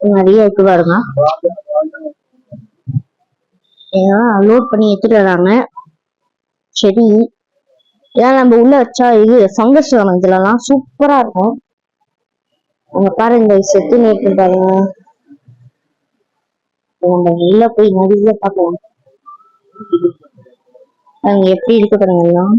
நிறைய இருக்கு பாருங்க. லோட் பண்ணி எடுத்துட்டு வராங்க. சரி, ஏன்னா நம்ம உள்ள வச்சா இது ஃபங்கஸ் வரும். இதுலலாம் சூப்பரா இருக்கும். உங்க பாருங்க, செத்து நேற்று பாருங்க. நம்ம உள்ள போய் நிறைய பார்க்கலாம். அங்க எப்படி இருக்கு பாருங்க எல்லாம்.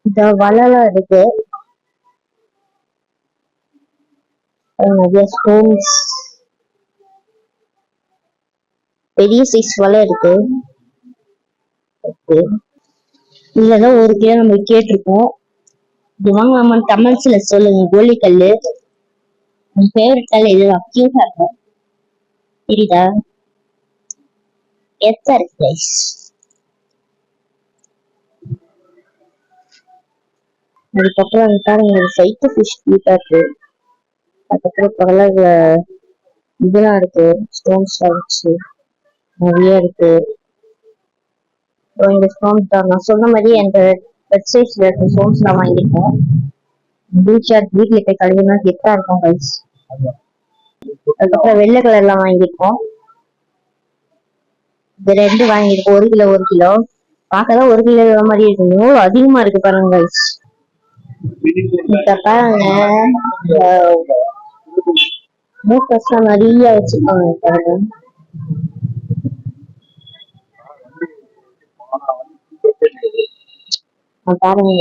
இந்த வலைலாம் இருக்கு. நிறைய ஸ்டோன்ஸ், பெரிய சைஸ் வலை இருக்கு. இதுலதான் ஒரு கிலோ நம்ம கேட்டிருக்கோம். இது வாங்க நம்ம கமெண்ட்ஸ்ல சொல்லுங்க. கோழிக்கல்லு உன் ஃபேவரட் கல் இது அக்யூஸா இருக்கும். தெரியுதா? எத்தா இருக்கு கைஸ். அதுக்கப்புறம் அந்த பாருங்க சைட்டு ஃபிஷ் கியூட்டா இருக்கு. அதுக்கப்புறம் பகல இதெல்லாம் இருக்கு. ஸ்டோன்ஸ் வச்சு நிறைய இருக்கு. இந்த ஸ்டோன்ஸ் தான் நான் சொன்ன மாதிரி அந்த வெப்சைட்ஸ்ல இருக்க ஸ்டோன்ஸ் நான் வாங்கியிருக்கோம். வீட்டுல போய் கழுவினா கெட்டா இருக்கும் கைஸ். அதுக்கப்புறம் வெள்ளை கலர்லாம் வாங்கியிருக்கோம். இது 2 வாங்கியிருக்கோம். 1 கிலோ 1 கிலோ. பார்க்கதான் 1 கிலோ மாதிரி இருக்கு. எவ்வளவு அதிகமா இருக்கு பாருங்க கைஸ். இப்ப பாருங்க மூக்கஸ் நிறைய வச்சிருக்காங்க பாருங்க. பாருங்க